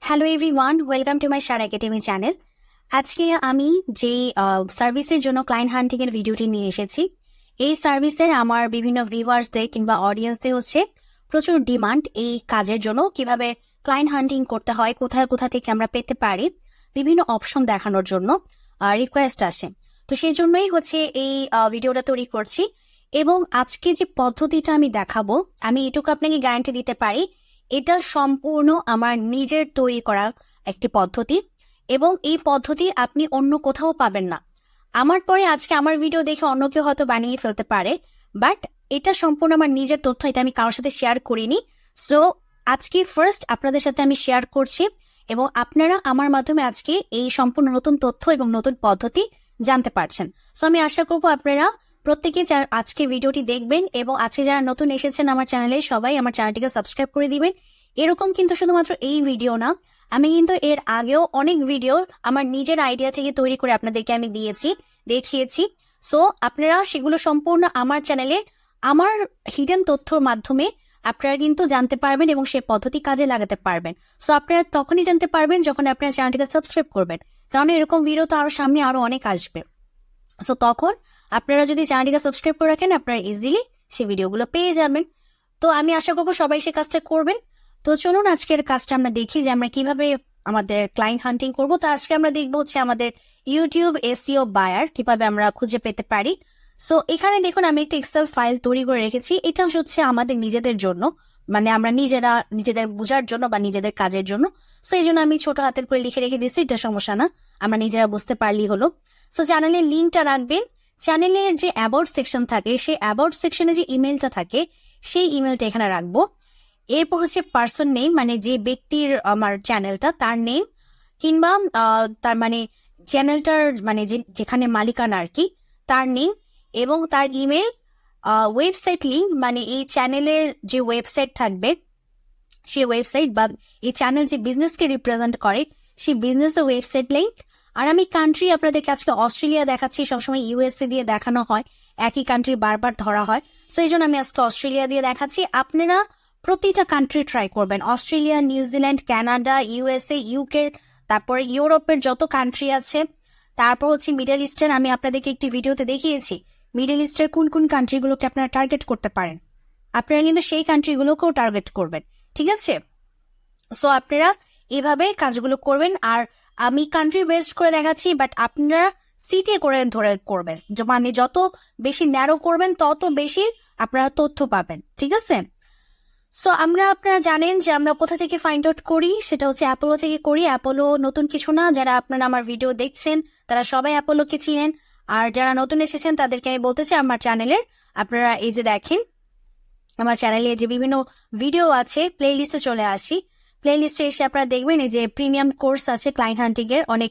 Hello everyone, welcome to my শার academy channel. আজকে আমি যে সার্ভিসের জন্য ক্লায়েন্ট হান্টিং এর ভিডিওটি নিয়ে এসেছি, এই সার্ভিসের আমার বিভিন্ন ভিউয়ার্সদের কিংবা অডিয়েন্সদের হচ্ছে প্রচুর ডিমান্ড এই কাজের জন্য। কিভাবে ক্লায়েন্ট হান্টিং করতে হয়, কোথায় কোথা থেকে আমরা পেতে পারি, বিভিন্ন অপশন দেখানোর জন্য রিকোয়েস্ট আসে। তো সেই জন্যই হচ্ছে এই ভিডিওটা তৈরি করছি। এবং আজকে যে পদ্ধতিটা আমি দেখাবো, আমি এটুকু আপনাকে গ্যারান্টি দিতে পারি, এটা সম্পূর্ণ আমার নিজের তৈরি করা একটি পদ্ধতি এবং এই পদ্ধতি আপনি অন্য কোথাও পাবেন না। আমার পরে আজকে আমার ভিডিও দেখে অন্য কেউ হয়তো বানিয়ে ফেলতে পারে, বাট এটা সম্পূর্ণ আমার নিজের তথ্য, এটা আমি কারোর সাথে শেয়ার করিনি। সো আজকে ফার্স্ট আপনাদের সাথে আমি শেয়ার করছি এবং আপনারা আমার মাধ্যমে আজকে এই সম্পূর্ণ নতুন তথ্য এবং নতুন পদ্ধতি জানতে পারছেন। সো আমি আশা করবো আপনারা প্রত্যেকে আজকে ভিডিওটি দেখবেন এবং আজকে যারা নতুন এসেছেন আমার চ্যানেলে, সবাই আমার চ্যানেলটিকে সাবস্ক্রাইব করে দিবেন। এরকম কিন্তু শুধুমাত্র এই ভিডিও না, আমি কিন্তু এর আগেও অনেক ভিডিও আমার নিজের আইডিয়া থেকে তৈরি করে আপনাদেরকে আমি দেখিয়েছি। সো আপনারা সেগুলো সম্পূর্ণ আমার চ্যানেলে আমার হিডেন তথ্যর মাধ্যমে আপনারা কিন্তু জানতে পারবেন এবং সেই পদ্ধতি কাজে লাগাতে পারবেন। সো আপনারা তখনই জানতে পারবেন যখন আপনারা চ্যানেলটিকে সাবস্ক্রাইব করবেন, কারণ এরকম ভিডিও তো আরো সামনে আরো অনেক আসবে। সো তখন আপনারা যদি চ্যানেলটিকে সাবস্ক্রাইব করে রাখেন, আপনারা ইজিলি সেই ভিডিওগুলো পেয়ে যাবেন। তো আমি আশা করবো সবাই সেই কাজটা করবেন। তো চলুন আজকের কাজটা আমরা দেখি যে আমরা কিভাবে আমাদের ক্লায়েন্ট হান্টিং করবো। তো আজকে আমরা দেখবো হচ্ছে আমাদের ইউটিউব এসইও বায়ার কিভাবে আমরা খুঁজে পেতে পারি। সো এখানে দেখুন আমি একটা এক্সেল ফাইল তৈরি করে রেখেছি। এটা হচ্ছে আমাদের নিজেদের জন্য, মানে আমরা নিজেদের বোঝার জন্য বা নিজেদের কাজের জন্য। সো এই জন্য আমি ছোট হাতের করে লিখে রেখে দিচ্ছি, এটা সমস্যা না, আমরা নিজেরা বুঝতে পারলেই হলো। সো চ্যানেলের লিঙ্কটা রাখবেন। চ্যানেলের যে অ্যাবাউট সেকশন থাকে, সেই অ্যাবাউট সেকশনে যে ইমেলটা থাকে, সেই ইমেলটা এখানে রাখবো। এরপর হচ্ছে পার্সন নেম, মানে যে ব্যক্তির আমার চ্যানেলটা তার নেম, কিংবা তার মানে চ্যানেলটার মানে যেখানে মালিকানা আর কি, তার নেম এবং তার ইমেল। ওয়েবসাইট লিঙ্ক, মানে এই চ্যানেলের যে ওয়েবসাইট থাকবে, সেই ওয়েবসাইট বা এই চ্যানেল যে বিজনেসকে রিপ্রেজেন্ট করে সেই বিজনেসের ওয়েবসাইট লিঙ্ক। আর আমি কান্ট্রি আপনাদেরকে আজকে অস্ট্রেলিয়া দেখাচ্ছি, সবসময় ইউএসএ দিয়ে দেখানো হয়, একই কান্ট্রি বারবার ধরা হয়। সো এই জন্য আমি আজকে অস্ট্রেলিয়া দিয়ে দেখাচ্ছি। আপনারা প্রতিটা কান্ট্রি ট্রাই করবেন, Australia, New Zealand, Canada, USA, UK, তারপরে ইউরোপের যত কান্ট্রি আছে, তারপর হচ্ছে মিডল ইস্টার্ন। আমি আপনাদেরকে একটি ভিডিওতে দেখিয়েছি মিডল ইস্টের কোন কোন কান্ট্রিগুলোকে আপনারা টার্গেট করতে পারেন। আপনারা কিন্তু সেই কান্ট্রিগুলোকেও টার্গেট করবেন, ঠিক আছে? সো আপনারা এভাবে কাজগুলো করবেন। আর আমি কান্ট্রি বেসড করে দেখাচ্ছি, বাট আপনারা সিটি করে ধরে করবেন, মানে যত বেশি ন্যারো করবেন তত বেশি আপনারা তথ্য পাবেন, ঠিক আছে? সো আপনারা জানেন যে আমরা কোথা থেকে ফাইন্ড আউট করি, সেটা হচ্ছে অ্যাপোলো থেকে করি। অ্যাপোলো নতুন কিছু না, যারা আপনারা আমার ভিডিও দেখছেন তারা সবাই অ্যাপোলোকে চিনেন। আর যারা নতুন এসেছেন তাদেরকে আমি বলতে চাই, আমার চ্যানেলের আপনারা এই যে দেখেন, আমার চ্যানেলে যে বিভিন্ন ভিডিও আছে, প্লে লিস্টে চলে আসি। প্লে লিস্টে এসে আপনারা দেখবেন এই যে প্রিমিয়াম কোর্স আছে ক্লায়েন্ট হান্টিং এর, অনেক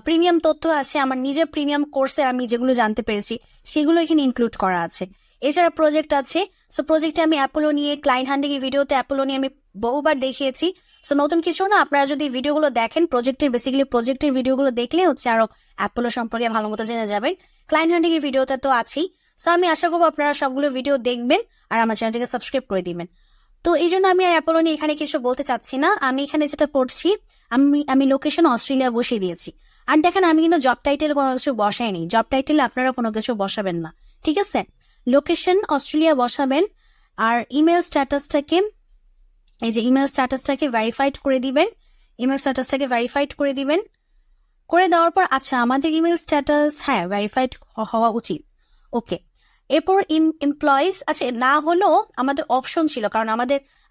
প্রিমিয়াম তথ্য আছে। আমার নিজের প্রিমিয়াম কোর্সে আমি যেগুলো জানতে পেরেছি সেগুলো এখানে ইনক্লুড করা আছে। এছাড়া প্রজেক্ট আছে। সো প্রজেক্টে আমি অ্যাপোলো নিয়ে, ক্লায়েন্ট হান্টিং এর ভিডিওতে অ্যাপোলো নিয়ে আমি বহুবার দেখিয়েছি। সো নতুন কিছু না, আপনারা যদি ভিডিওগুলো দেখেন, প্রজেক্টের ভিডিওগুলো দেখলে হচ্ছে আরো অ্যাপোলো সম্পর্কে ভালো মতো জেনে যাবেন। ক্লায়েন্ট হান্টিং এর ভিডিওতে তো আছেই। সো আমি আশা করবো আপনারা সবগুলো ভিডিও দেখবেন আর আমার চ্যানেলটিকে সাবস্ক্রাইব করে দিবেন। তো এই জন্য আমি আর অ্যাপোলো নিয়ে এখানে কিছু বলতে চাচ্ছি না। আমি এখানে যেটা করছি, আমি লোকেশন অস্ট্রেলিয়া বসিয়ে দিয়েছি। আর দেখেন আমি কিন্তু জব টাইটেল কোনো কিছু বসাইনি, জব টাইটেলে আপনারা কোনো কিছু বসাবেন না, ঠিক আছে? লোকেশন অস্ট্রেলিয়া বসাবেন। আর ইমেল স্ট্যাটাসটাকে, এই যে ইমেল স্ট্যাটাসটাকে ভেরিফাইড করে দিবেন। করে দেওয়ার পর, আচ্ছা আমাদের ইমেল স্ট্যাটাস হ্যাঁ ভেরিফাইড হওয়া উচিত, ওকে। এরপর এমপ্লয়িজ, আচ্ছা না হলেও আমাদের অপশন ছিল, কারণ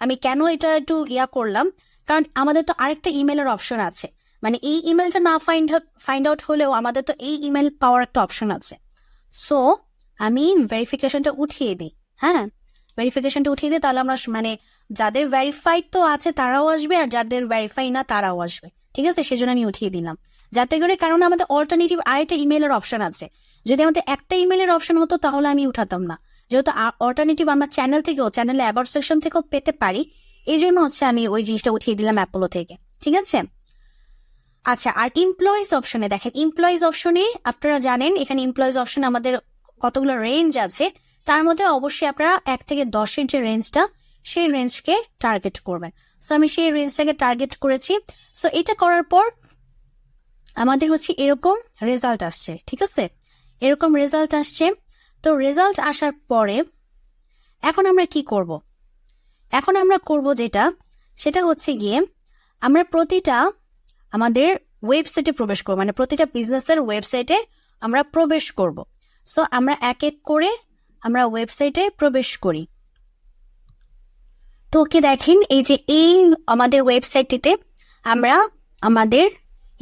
আমি কেন এটা একটু করলাম, কারণ আমাদের তো আরেকটা ইমেলের অপশন আছে, মানে এই ইমেলটা না ফাইন্ড আউট হলেও আমাদের তো এই ইমেল পাওয়ার একটা অপশন আছে। সো আমি ভেরিফিকেশনটা উঠিয়ে দিই, তাহলে আমরা মানে যাদের ভেরিফাইড তো আছে তারাও আসবে, আর যাদের ভেরিফাই না তারাও আসবে, ঠিক আছে? সেজন্য আমি উঠিয়ে দিলাম, যাতে করে, কারণ আমাদের অল্টারনেটিভ আরেকটা ইমেলের অপশন আছে। যদি আমাদের একটা ইমেলের অপশন হতো তাহলে আমি উঠাতাম না, যেহেতু অল্টারনেটিভ আমরা চ্যানেলে অ্যাবাউট সেকশন থেকেও পেতে পারি, এই জন্য হচ্ছে আমি ওই জিনিসটা উঠিয়ে দিলাম অ্যাপোলো থেকে, ঠিক আছে? আচ্ছা, আর এমপ্লয়িজ অপশনে দেখেন, এমপ্লয়িজ অপশনে আপনারা জানেন এখানে এমপ্লয়িজ অপশনে আমাদের কতগুলো রেঞ্জ আছে, তার মধ্যে অবশ্যই আপনারা 1 থেকে 10-এর যে রেঞ্জটা, সেই রেঞ্জকে টার্গেট করবেন। সো আমি সেই রেঞ্জটাকে টার্গেট করেছি। সো এটা করার পর আমাদের হচ্ছে এরকম রেজাল্ট আসছে, ঠিক আছে, এরকম রেজাল্ট আসছে। তো রেজাল্ট আসার পরে এখন আমরা কি করব? এখন আমরা করব সেটা হচ্ছে গিয়ে আমরা প্রতিটা আমাদের ওয়েবসাইটে প্রবেশ করব, মানে প্রতিটা বিজনেসের ওয়েবসাইটে আমরা প্রবেশ করব। সো আমরা এক এক করে আমরা ওয়েবসাইটে প্রবেশ করি। তো ওকে দেখেন, এই আমাদের ওয়েবসাইটটিতে আমরা আমাদের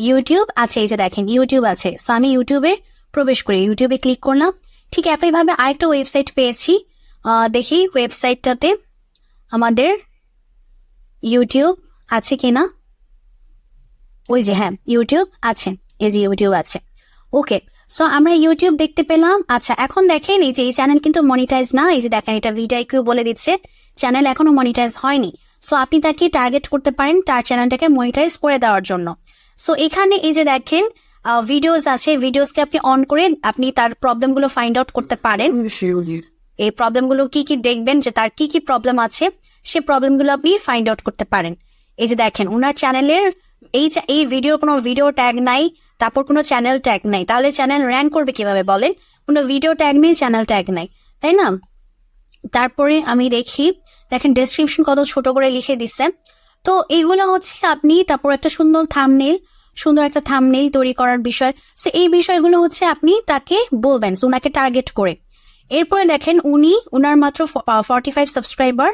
ইউটিউব আছে, এই যে দেখেন ইউটিউব আছে। সো আমি ইউটিউবে প্রবেশ করি, ইউটিউবে ক্লিক করলাম। ঠিক একইভাবে আরেকটা ওয়েবসাইট পেয়েছি, দেখি ওয়েবসাইটটাতে আমাদের ইউটিউব আছে কিনা। ওই যে হ্যাঁ, ইউটিউব আছে, এই যে ইউটিউব আছে। ওকে, সো আমরা ইউটিউব দেখতে পেলাম। আচ্ছা, এখন দেখেন এই যে এই চ্যানেল কিন্তু মনিটাইজ না, এই যে দেখেন এটা ভিডিও বলে দিচ্ছে চ্যানেল এখনো মনিটাইজ হয়নি। সো আপনি তাকে টার্গেট করতে পারেন তার চ্যানেলটাকে মনিটাইজ করে দেওয়ার জন্য। সো এখানে এই যে দেখেন ভিডিওস আছে, ভিডিওসকে আপনি অন করে আপনি তার প্রবলেমগুলো ফাইন্ড আউট করতে পারেন। এই প্রবলেমগুলো কি কি দেখবেন, যে তার কি কি প্রবলেম আছে সে প্রবলেমগুলো আপনি ফাইন্ড আউট করতে পারেন। এই যে দেখেন ওনার চ্যানেলের এই ভিডিওর কোনো ভিডিও ট্যাগ নাই, তারপর কোনো চ্যানেল ট্যাগ নাই, তাহলে চ্যানেল র্যাঙ্ক করবে কিভাবে বলেন? কোনো ভিডিও ট্যাগ নেই, চ্যানেল ট্যাগ নাই, তাই না? তারপরে আমি দেখি, দেখেন ডেসক্রিপশন কত ছোট করে লিখে দিচ্ছে। তো এইগুলো হচ্ছে আপনি, তারপর একটা সুন্দর একটা থাম্বনেইল তৈরি করার বিষয়। সো এই বিষয়গুলো হচ্ছে আপনি তাকে বলবেন, ওনাকে টার্গেট করে। এরপরে দেখেন উনার মাত্র 45 সাবস্ক্রাইবার,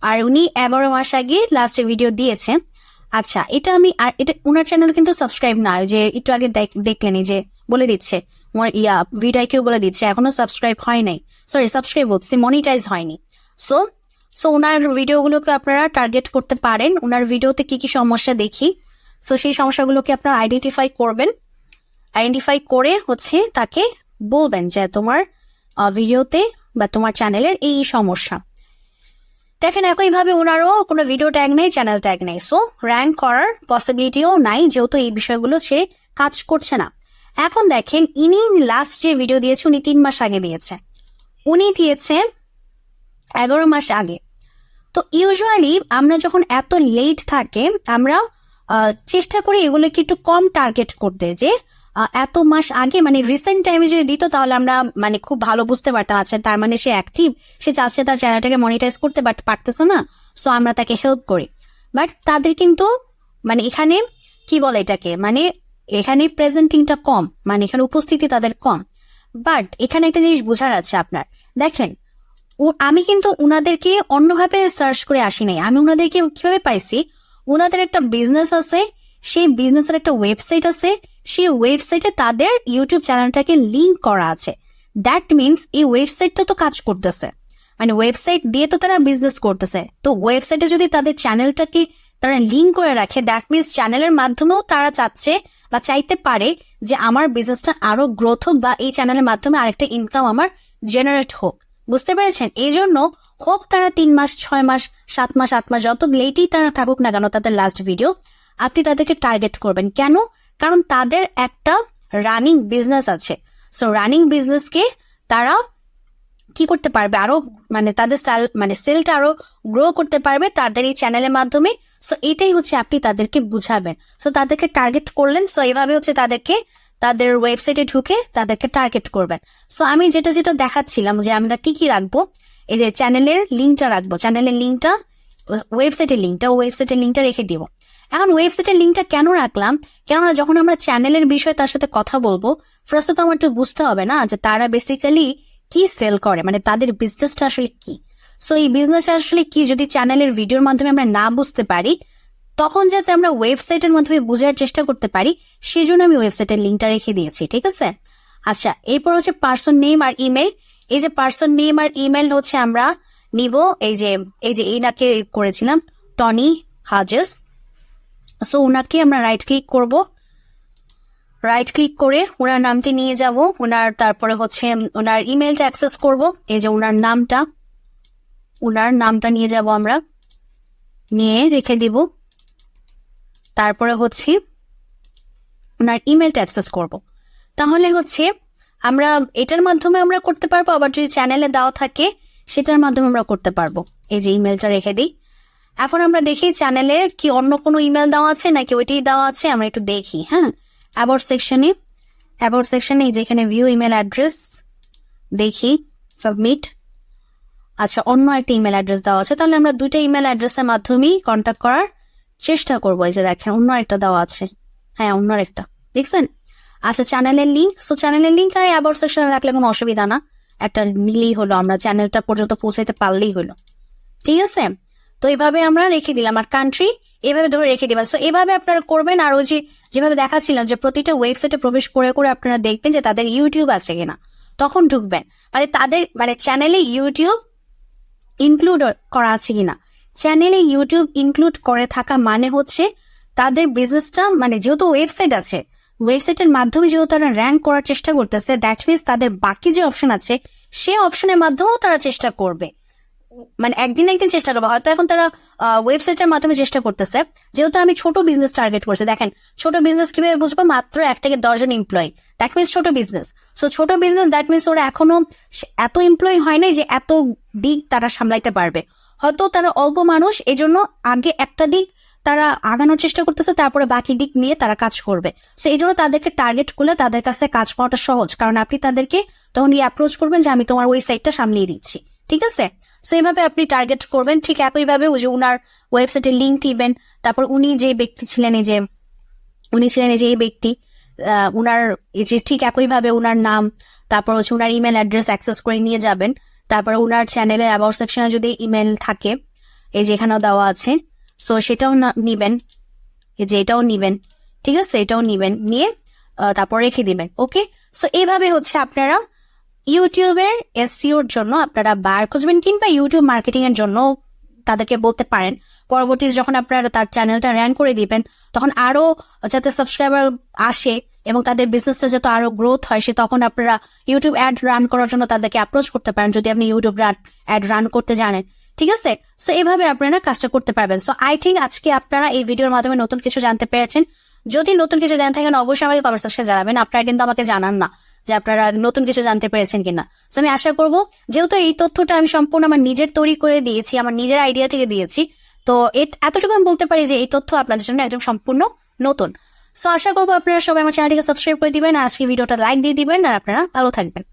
আর উনি 11 মাস আগে লাস্টে ভিডিও দিয়েছে। আচ্ছা, এটা উনার চ্যানেল কিন্তু সাবস্ক্রাইব না, যে একটু আগে দেখলেন যে বলে দিচ্ছে ভিডিও বলে দিচ্ছে এখনো সাবস্ক্রাইব হয় নাই, সরি সাবস্ক্রাইব হচ্ছে, মনিটাইজ হয়নি। সো উনার ভিডিওগুলোকে আপনারা টার্গেট করতে পারেন। উনার ভিডিওতে কি কি সমস্যা দেখি, সো সেই সমস্যাগুলোকে আপনারা আইডেন্টিফাই করবেন। আইডেন্টিফাই করে হচ্ছে তাকে বলবেন যে তোমার ভিডিওতে বা তোমার চ্যানেলের এই সমস্যা। দেখেন একইভাবে ওনারও কোনো ভিডিও ট্যাগ নেই, চ্যানেল ট্যাগ নেই, সো র্যাঙ্ক করার পসিবিলিটিও নাই, যেহেতু এই বিষয়গুলো সে কাজ করছে না। এখন দেখেন ইনি লাস্ট যে ভিডিও দিয়েছে উনি 3 মাস আগে দিয়েছে, উনি দিয়েছে 11 মাস আগে। তো ইউজুয়ালি আমরা যখন এত লেট থাকে আমরা চেষ্টা করি এগুলোকে একটু কম টার্গেট করতে, যে এত মাস আগে মানে রিসেন্ট টাইমে যদি দিত তাহলে আমরা মানে খুব ভালো বুঝতে পারতাম, আচ্ছা তার মানে সে অ্যাক্টিভ, সে চাচ্ছে তার চ্যানেলটাকে মনিটাইজ করতে, বাট পারতেছে না, সো আমরা তাকে হেল্প করি। বাট তাদের কিন্তু মানে এখানে কি বলে এটাকে, মানে এখানে প্রেজেন্টিংটা কম, মানে এখানে উপস্থিতি তাদের কম। বাট এখানে একটা জিনিস বোঝার আছে আপনার, দেখেন আমি কিন্তু উনাদেরকে অন্যভাবে সার্চ করে আসি নাই, আমি উনাদেরকে কিভাবে পাইছি, উনাদের একটা বিজনেস আছে, সেই বিজনেসের একটা ওয়েবসাইট আছে, সেই ওয়েবসাইটে তাদের ইউটিউব চ্যানেলটাকে লিঙ্ক করা আছে। দ্যাট মিনস এই ওয়েবসাইটটা তো কাজ করতেছে, মানে ওয়েবসাইট দিয়ে তো তারা বিজনেস করতেছে। তো ওয়েবসাইটে যদি তাদের চ্যানেলটাকে তারা লিঙ্ক করে রাখে, দ্যাট মিনস চ্যানেলের মাধ্যমেও তারা চাচ্ছে বা চাইতে পারে যে আমার বিজনেসটা আরো গ্রোথ হোক, বা এই চ্যানেলের মাধ্যমে আরেকটা ইনকাম আমার জেনারেট হোক। বুঝতে পেরেছেন? এই জন্য হোক তারা 3 মাস, 6 মাস, 7 মাস, 8 মাস, যত লেটই তারা থাকুক না কেন তাদের লাস্ট ভিডিও, আপনি তাদেরকে টার্গেট করবেন। কেন? কারণ তাদের একটা রানিং বিজনেস আছে। সো রানিং বিজনেসকে তারা কি করতে পারবে, আরো মানে তাদের সেলটা আরো গ্রো করতে পারবে তাদের এই চ্যানেলের মাধ্যমে। সো এটাই হচ্ছে আপনি তাদেরকে বুঝাবেন। সো তাদেরকে টার্গেট করলেন, সো এইভাবে হচ্ছে তাদেরকে তাদের ওয়েবসাইটে ঢুকে তাদেরকে টার্গেট করবেন। সো আমি যেটা দেখাচ্ছিলাম যে আমরা কি কি রাখবো, এই যে চ্যানেলের লিঙ্কটা রাখবো, চ্যানেলের লিঙ্কটা, ওয়েবসাইটের লিঙ্কটা রেখে দিব। এখন ওয়েবসাইটের লিঙ্কটা কেন রাখলাম, কেননা যখন আমরা চ্যানেলের বিষয়ে তার সাথে কথা বলবো, ফার্স্টে তো আমার একটু বুঝতে হবে না যে তারা বেসিক্যালি কি সেল করে, মানে তাদের বিজনেসটা আসলে কি। সো এই বিজনেসটা আসলে কি যদি চ্যানেলের ভিডিওর মাধ্যমে আমরা না বুঝতে পারি, তখন যাতে আমরা ওয়েবসাইটের মাধ্যমে বোঝার চেষ্টা করতে পারি, সেই জন্য আমি ওয়েবসাইটের লিঙ্কটা রেখে দিয়েছি, ঠিক আছে। আচ্ছা, এরপর হচ্ছে পার্সন নেম আর ইমেল। এই যে পার্সন নেম আর ইমেল হচ্ছে আমরা নিব, এই যে এইনাকে করেছিলাম টনি হাজেস। সো ওনাকে আমরা রাইট ক্লিক করব, রাইট ক্লিক করে ওনার নামটি নিয়ে যাব, তারপরে হচ্ছে ওনার ইমেলটা অ্যাক্সেস করব। এই যে ওনার নামটা নিয়ে যাব, আমরা নিয়ে রেখে দিব। তারপরে হচ্ছে ওনার ইমেলটা অ্যাক্সেস করব। তাহলে হচ্ছে আমরা এটার মাধ্যমে আমরা করতে পারবো, আবার যদি চ্যানেলে দেওয়া থাকে সেটার মাধ্যমে আমরা করতে পারবো। এই যে ইমেলটা রেখে দিই, এখন আমরা দেখি চ্যানেলে কি অন্য কোনো ইমেল দেওয়া আছে নাকি ওইটাই দেওয়া আছে, আমরা একটু দেখি। হ্যাঁ, অ্যাবাউট সেকশনে যেখানে ভিউ ইমেল অ্যাড্রেস দেখি, সাবমিট। আচ্ছা, অন্য একটা ইমেল অ্যাড্রেস দেওয়া আছে, তাহলে আমরা দুইটা ইমেল অ্যাড্রেসের মাধ্যমেই কন্ট্যাক্ট করার চেষ্টা করবো। এই যে দেখেন অন্য একটা দেওয়া আছে, হ্যাঁ অন্য একটা, দেখছেন? আচ্ছা, চ্যানেলের লিঙ্ক, চ্যানেলের লিঙ্ক আর অ্যাবাউট সেকশনে রাখলে কোনো অসুবিধা না, একটা নিলেই হলো, আমরা চ্যানেলটা পর্যন্ত পৌঁছাইতে পারলেই হলো, ঠিক আছে? তো এইভাবে আমরা রেখে দিলাম, আর কান্ট্রি এভাবে ধরে রেখে দিবেন। সো এভাবে আপনারা করবেন। আর ওই যেভাবে দেখাচ্ছিলাম যে প্রতিটা ওয়েবসাইটে প্রবেশ করে করে আপনারা দেখবেন যে তাদের ইউটিউব আছে কিনা, তখন ঢুকবেন, মানে তাদের চ্যানেলে ইউটিউব ইনক্লুড করা আছে কিনা। চ্যানেলে ইউটিউব ইনক্লুড করে থাকা মানে হচ্ছে তাদের বিজনেসটা, যেহেতু ওয়েবসাইট আছে, ওয়েবসাইটের মাধ্যমে যেহেতু তারা র্যাঙ্ক করার চেষ্টা করতেছে, দ্যাট মিনস তাদের বাকি যে অপশন আছে সেই অপশনের মাধ্যমেও তারা চেষ্টা করবে, একদিন চেষ্টা করবো। হয়তো এখন তারা ওয়েবসাইটের মাধ্যমে চেষ্টা করতেছে, যেহেতু আমি ছোট বিজনেস টার্গেট করছি। দেখেন ছোট বিজনেস কিভাবে বুঝবো, মাত্র 1 থেকে 10 জন এমপ্লয়ি, দ্যাট মিনস ছোট বিজনেস। সো ছোট বিজনেস দ্যাট মিনস ওরা এখনো এত এমপ্লয়ি হয় নাই যে এত দিক তারা সামলাইতে পারবে। হয়তো তারা অল্প মানুষ, এজন্য আগে একটা দিক তারা আগানোর চেষ্টা করতেছে, তারপরে বাকি দিক নিয়ে তারা কাজ করবে। সো এই জন্য তাদেরকে টার্গেট করলে তাদের কাছে কাজ পাওয়াটা সহজ, কারণ আপনি তাদেরকে তখন অ্যাপ্রোচ করবেন যে আমি তোমার ওই সাইটটা সামলিয়ে দিচ্ছি, ঠিক আছে? সো এইভাবে আপনি টার্গেট করবেন। ঠিক একইভাবে ওই যে উনার ওয়েবসাইটের লিঙ্ক দিবেন, তারপর উনি যে ব্যক্তি ছিলেন, এই ব্যক্তি, উনার ঠিক একইভাবে উনার নাম, তারপর উনার ইমেল অ্যাড্রেস অ্যাক্সেস করে নিয়ে যাবেন। তারপর উনার চ্যানেলের অ্যাবাউট সেকশনে যদি ইমেল থাকে, এই যে এখানেও দেওয়া আছে, সো সেটাও নিবেন, এই যে এটাও নিবেন, ঠিক আছে? এটাও নিবেন, নিয়ে তারপর রেখে দিবেন। ওকে, সো এইভাবে আপনারা ইউটিউবের এসইওর জন্য আপনারা বায়ার খুঁজবেন, কিংবা ইউটিউব মার্কেটিং এর জন্য তাদেরকে বলতে পারেন। পরবর্তীতে যখন আপনারা তার চ্যানেলটা র্যাঙ্ক করে দিবেন, তখন আরো যাতে সাবস্ক্রাইবার আসে এবং তাদের বিজনেসটা যত আরো গ্রোথ হয়, সে তখন আপনারা ইউটিউব অ্যাড রান করার জন্য তাদেরকে অ্যাপ্রোচ করতে পারেন, যদি আপনি ইউটিউব অ্যাড রান করতে জানেন, ঠিক আছে? সো এইভাবে আপনারা কাজটা করতে পারবেন। সো আই থিঙ্ক আজকে আপনারা এই ভিডিওর মাধ্যমে নতুন কিছু জানতে পেরেছেন। যদি নতুন কিছু জানতে থাকেন অবশ্যই আমাকে কমেন্ট সেকশনে জানাবেন। আপনারা কিন্তু আমাকে জানান না যে আপনারা নতুন কিছু জানতে পেরেছেন কিনা। সো আমি আশা করবো, যেহেতু এই তথ্যটা আমি সম্পূর্ণ আমার নিজের তৈরি করে দিয়েছি, আমার নিজের আইডিয়া থেকে দিয়েছি, তো এতটুকু আমি বলতে পারি যে এই তথ্য আপনাদের জন্য একদম সম্পূর্ণ নতুন। সো আশা করবো আপনারা সবাই আমার চ্যানেলটিকে সাবস্ক্রাইব করে দিবেন, আজকে ভিডিওটা লাইক দিয়ে দিবেন, আর আপনারা ভালো থাকবেন।